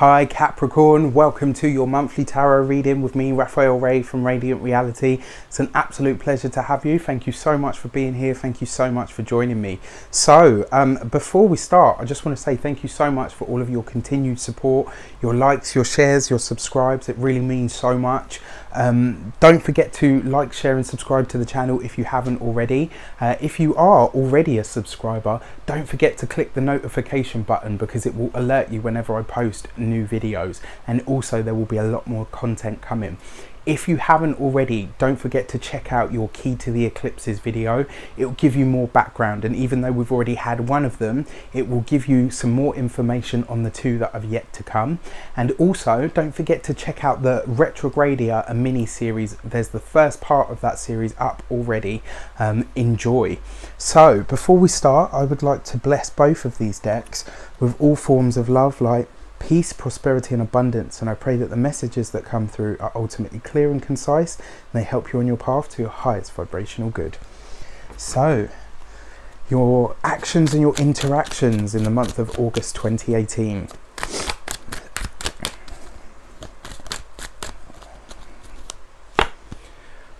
Hi Capricorn, welcome to your monthly tarot reading with me, Raphael.rey from Reydiant Reality. It's an absolute pleasure to have you. Thank you so much for being here. Thank you so much for joining me. So before we start, I just want to say thank you so much for all of your continued support, your likes, your shares, your subscribes. It really means so much. Don't forget to like, share and subscribe to the channel if you haven't already. If you are already a subscriber, don't forget to click the notification button because it will alert you whenever I post new videos, and also there will be a lot more content coming. If you haven't already, don't forget to check out your Key to the Eclipses video. It will give you more background, and even though we've already had one of them, it will give you some more information on the two that have yet to come. And also don't forget to check out the Retrogradia, a mini series. There's the first part of that series up already. Enjoy. So before we start, I would like to bless both of these decks with all forms of love, light, peace, prosperity and abundance, and I pray that the messages that come through are ultimately clear and concise and they help you on your path to your highest vibrational good. So your actions and your interactions in the month of August 2018.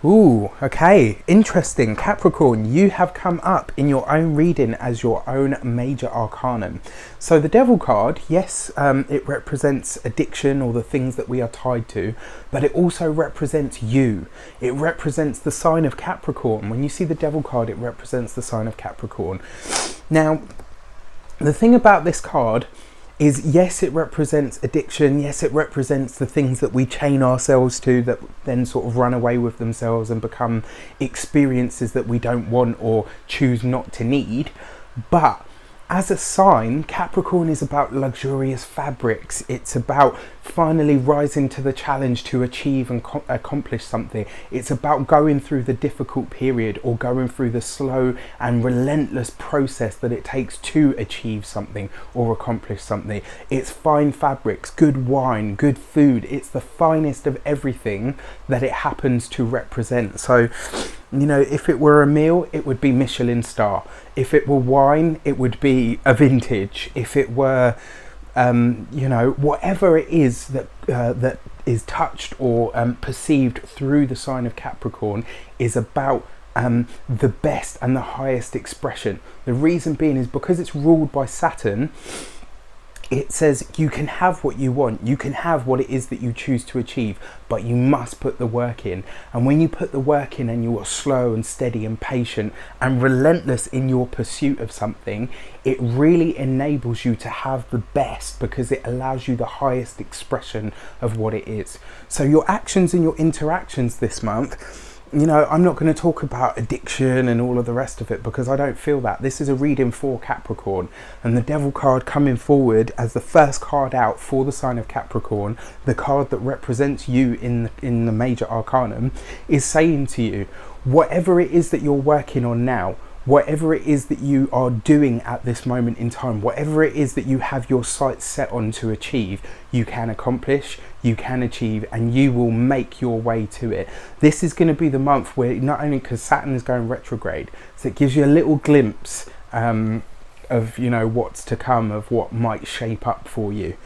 Ooh, okay, interesting. Capricorn, you have come up in your own reading as your own major arcanum. So the Devil card, yes, it represents addiction or the things that we are tied to, but it also represents you. It represents the sign of Capricorn. When you see the Devil card, it represents the sign of Capricorn. Now, the thing about this card is, yes, it represents addiction. Yes, it represents the things that we chain ourselves to that then sort of run away with themselves and become experiences that we don't want or choose not to need. But as a sign, Capricorn is about luxurious fabrics. It's about finally rising to the challenge to achieve and accomplish something. It's about going through the difficult period or going through the slow and relentless process that it takes to achieve something or accomplish something. It's fine fabrics, good wine, good food. It's the finest of everything that it happens to represent. So, you know, if it were a meal, it would be Michelin star. If it were wine, it would be a vintage. If it were, you know, whatever it is that that is touched or perceived through the sign of Capricorn is about the best and the highest expression. The reason being is because it's ruled by Saturn. It says you can have what you want, you can have what it is that you choose to achieve, but you must put the work in. And when you put the work in and you are slow and steady and patient and relentless in your pursuit of something, it really enables you to have the best because it allows you the highest expression of what it is. So your actions and your interactions this month, you know, I'm not going to talk about addiction and all of the rest of it because I don't feel that. This is a reading for Capricorn, and the Devil card coming forward as the first card out for the sign of Capricorn, the card that represents you in the major arcanum, is saying to you, whatever it is that you're working on now, whatever it is that you are doing at this moment in time, whatever it is that you have your sights set on to achieve, you can accomplish, you can achieve, and you will make your way to it. This is going to be the month where, not only because Saturn is going retrograde, so it gives you a little glimpse of, you know, what's to come, of what might shape up for you.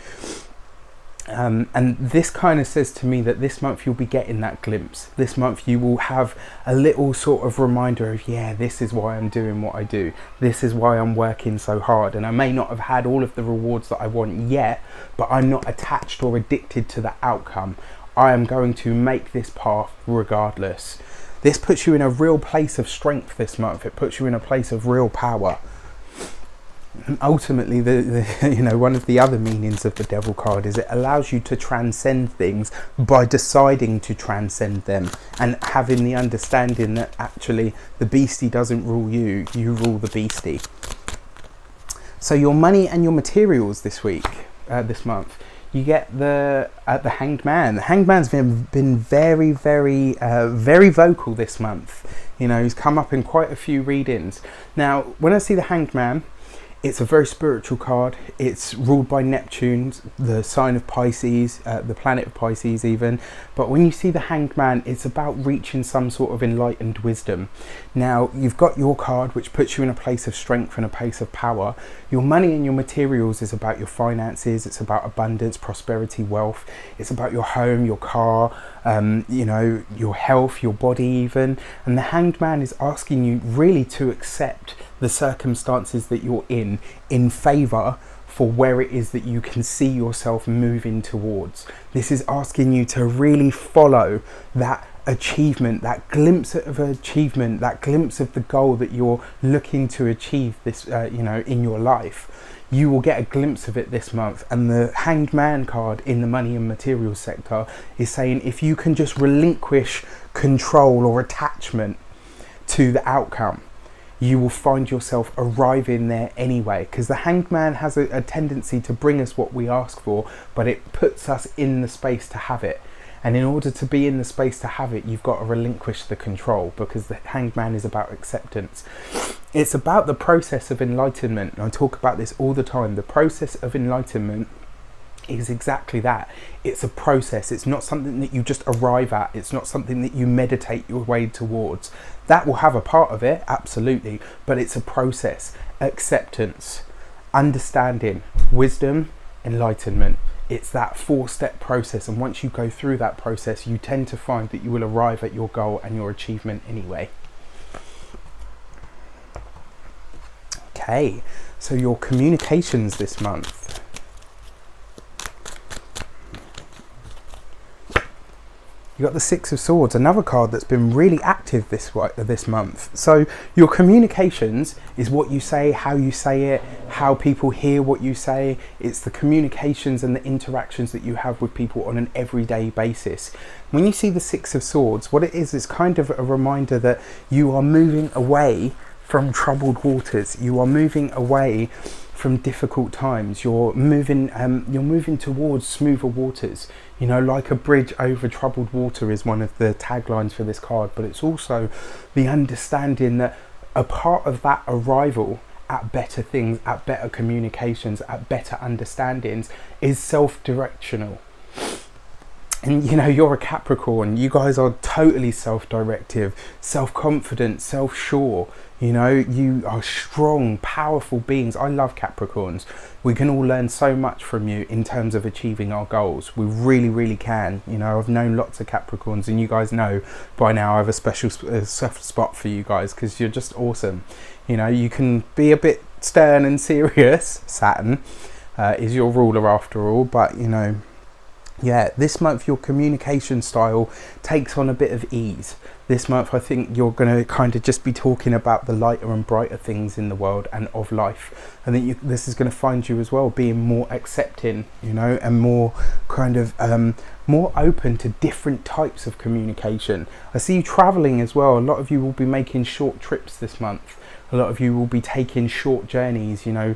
And this kind of says to me that this month you'll be getting that glimpse. This month you will have a little sort of reminder of, yeah, this is why I'm doing what I do. This is why I'm working so hard. And I may not have had all of the rewards that I want yet, but I'm not attached or addicted to the outcome. I am going to make this path regardless. This puts you in a real place of strength this month. It puts you in a place of real power. Ultimately, you know, one of the other meanings of the Devil card is it allows you to transcend things by deciding to transcend them and having the understanding that actually the beastie doesn't rule you, you rule the beastie. So your money and your materials this week, this month, you get the Hanged Man. The Hanged Man's been very vocal this month. You know, he's come up in quite a few readings. Now, when I see the Hanged Man, It's a very spiritual card. It's ruled by Neptune, the sign of Pisces, the planet of Pisces even. But when you see the Hanged Man, it's about reaching some sort of enlightened wisdom. Now, you've got your card, which puts you in a place of strength and a place of power. Your money and your materials is about your finances. It's about abundance, prosperity, wealth. It's about your home, your car, you know, your health, your body even. And the Hanged Man is asking you really to accept the circumstances that you're in favour for where it is that you can see yourself moving towards. This is asking you to really follow that achievement, that glimpse of achievement, that glimpse of the goal that you're looking to achieve this, you know, in your life. You will get a glimpse of it this month. And the Hanged Man card in the money and materials sector is saying if you can just relinquish control or attachment to the outcome, you will find yourself arriving there anyway, because the Hanged Man has a tendency to bring us what we ask for, but it puts us in the space to have it. And in order to be in the space to have it, you've got to relinquish the control, because the Hanged Man is about acceptance. It's about the process of enlightenment, and I talk about this all the time. The process of enlightenment is exactly that. It's a process. It's not something that you just arrive at. It's not something that you meditate your way towards. That will have a part of it, absolutely, but it's a process. Acceptance, understanding, wisdom, enlightenment. It's that 4-step process, and once you go through that process, you tend to find that you will arrive at your goal and your achievement anyway. Okay, so your communications this month. You got the Six of Swords, another card that's been really active this month. So your communications is what you say, how you say it, how people hear what you say. It's the communications and the interactions that you have with people on an everyday basis. When you see the Six of Swords, what it is kind of a reminder that you are moving away from troubled waters. You are moving away from difficult times. You're moving towards smoother waters. You know, like a bridge over troubled water is one of the taglines for this card, but it's also the understanding that a part of that arrival at better things, at better communications, at better understandings is self-directional. And you know, you're a Capricorn, you guys are totally self-directive, self-confident, self-sure. You know, you are strong, powerful beings. I love Capricorns. We can all learn so much from you in terms of achieving our goals. We really, really can. You know, I've known lots of Capricorns, and you guys know by now I have a special soft spot for you guys because you're just awesome. You know, you can be a bit stern and serious. Saturn is your ruler after all, but you know, yeah, this month your communication style takes on a bit of ease. This month I think you're going to kind of just be talking about the lighter and brighter things in the world and of life. I think this is going to find you as well being more accepting, you know, and more kind of more open to different types of communication. I see you traveling as well. A lot of you will be making short trips this month. A lot of you will be taking short journeys, you know.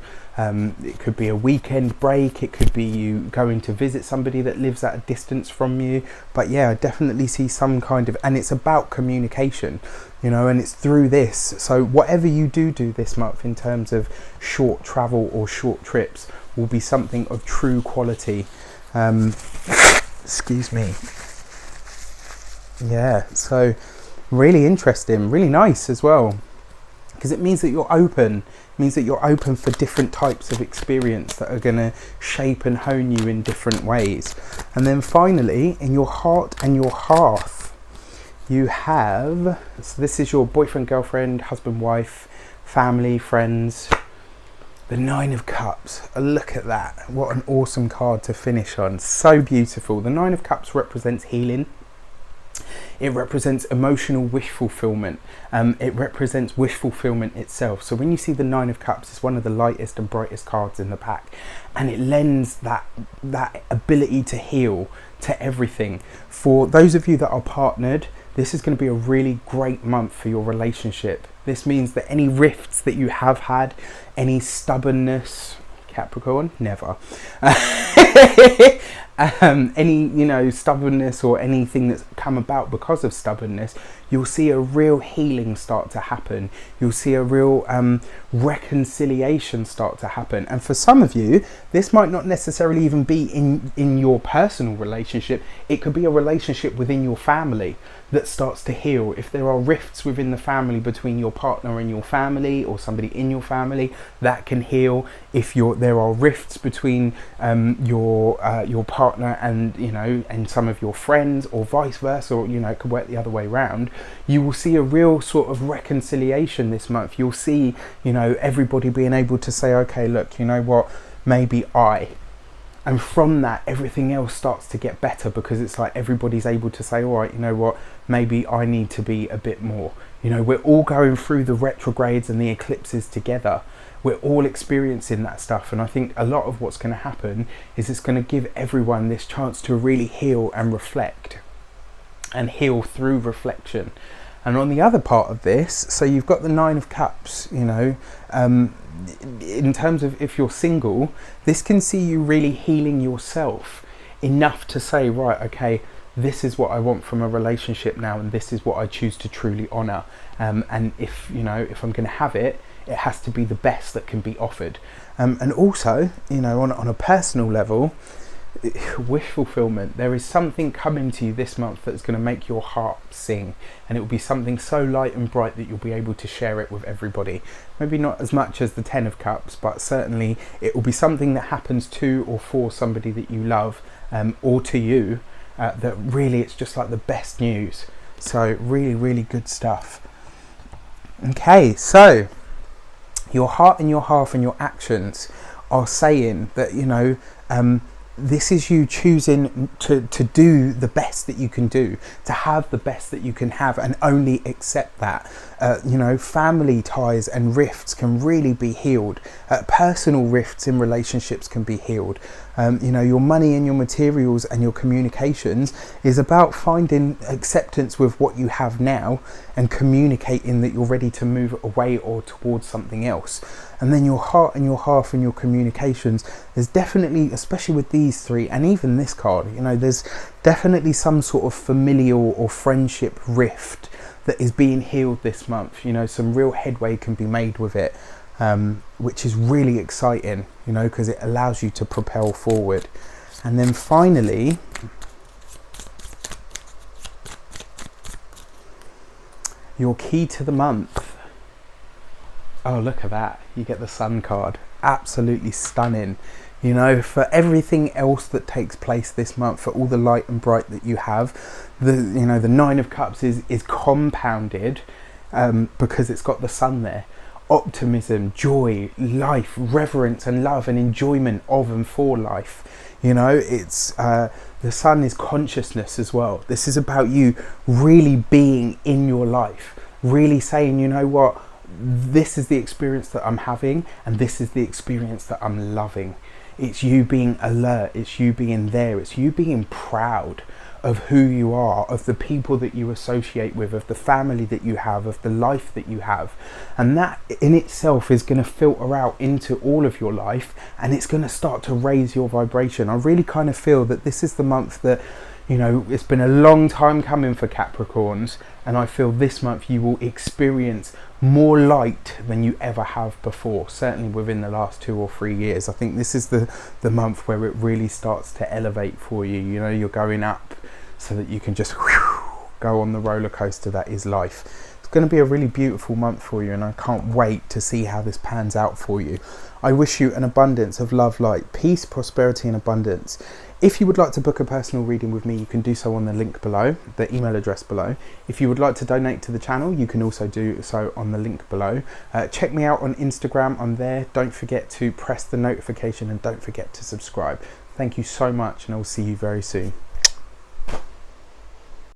It could be a weekend break, it could be you going to visit somebody that lives at a distance from you. But yeah, I definitely see some kind of, and it's about communication, you know, and it's through this. So whatever you do this month in terms of short travel or short trips will be something of true quality. Excuse me. Yeah, so really interesting, really nice as well. Because it means that you're open. It means that you're open for different types of experience that are going to shape and hone you in different ways. And then finally, in your heart and your hearth, you have, so this is your boyfriend, girlfriend, husband, wife, family, friends, the Nine of Cups. Look at that. What an awesome card to finish on. So beautiful. The Nine of Cups represents healing. It represents emotional wish fulfillment. It represents wish fulfillment itself. So when you see the Nine of Cups, it's one of the lightest and brightest cards in the pack, and it lends that ability to heal to everything. For those of you that are partnered, this is going to be a really great month for your relationship. This means that any rifts that you have had, any stubbornness, Capricorn, never. Any, you know, stubbornness or anything that's come about because of stubbornness, you'll see a real healing start to happen. You'll see a real reconciliation start to happen. And for some of you, this might not necessarily even be in your personal relationship. It could be a relationship within your family that starts to heal. If there are rifts within the family between your partner and your family, or somebody in your family, that can heal. If there are rifts between your partner and and some of your friends, or vice versa, or it could work the other way around, you will see a real sort of reconciliation this month. You'll see everybody being able to say, okay, look, you know what, maybe and from that, everything else starts to get better, because it's like everybody's able to say, all right, you know what, maybe I need to be a bit more. We're all going through the retrogrades and the eclipses together. We're all experiencing that stuff. And I think a lot of what's going to happen is it's going to give everyone this chance to really heal and reflect, and heal through reflection. And on the other part of this, so you've got the Nine of Cups, in terms of if you're single, this can see you really healing yourself enough to say, right, okay, this is what I want from a relationship now, and this is what I choose to truly honour. And if I'm going to have it, it has to be the best that can be offered. And also, on a personal level, wish fulfillment. There is something coming to you this month that's going to make your heart sing, and it will be something so light and bright that you'll be able to share it with everybody. Maybe not as much as the Ten of Cups, but certainly it will be something that happens to or for somebody that you love, or to you, that really it's just like the best news. So really, really good stuff. Okay, so your heart and your half and your actions are saying that this is you choosing to do the best that you can do, to have the best that you can have, and only accept that. Family ties and rifts can really be healed. Personal rifts in relationships can be healed. Your money and your materials and your communications is about finding acceptance with what you have now, and communicating that you're ready to move away or towards something else. And then your heart and your half and your communications, there's definitely, especially with these three and even this card, there's definitely some sort of familial or friendship rift that is being healed this month. Some real headway can be made with it, which is really exciting, because it allows you to propel forward. And then finally, your key to the month. Oh, look at that. You get the Sun card. Absolutely stunning. For everything else that takes place this month, for all the light and bright that you have, the Nine of Cups is compounded because it's got the Sun there. Optimism, joy, life, reverence and love and enjoyment of and for life. It's the Sun is consciousness as well. This is about you really being in your life, really saying, you know what, this is the experience that I'm having, and this is the experience that I'm loving. It's you being alert, it's you being there, it's you being proud of who you are, of the people that you associate with, of the family that you have, of the life that you have. And that in itself is going to filter out into all of your life, and it's going to start to raise your vibration. I really kind of feel that this is the month that, it's been a long time coming for Capricorns, and I feel this month you will experience more light than you ever have before, certainly within the last 2 or 3 years. I think this is the month where it really starts to elevate for you. You're going up so that you can just go on the roller coaster that is life. It's going to be a really beautiful month for you, and I can't wait to see how this pans out for you. I wish you an abundance of love, light, peace, prosperity and abundance. If you would like to book a personal reading with me, you can do so on the link below, the email address below. If you would like to donate to the channel, you can also do so on the link below. Check me out on Instagram, I'm there. Don't forget to press the notification and don't forget to subscribe. Thank you so much, and I'll see you very soon.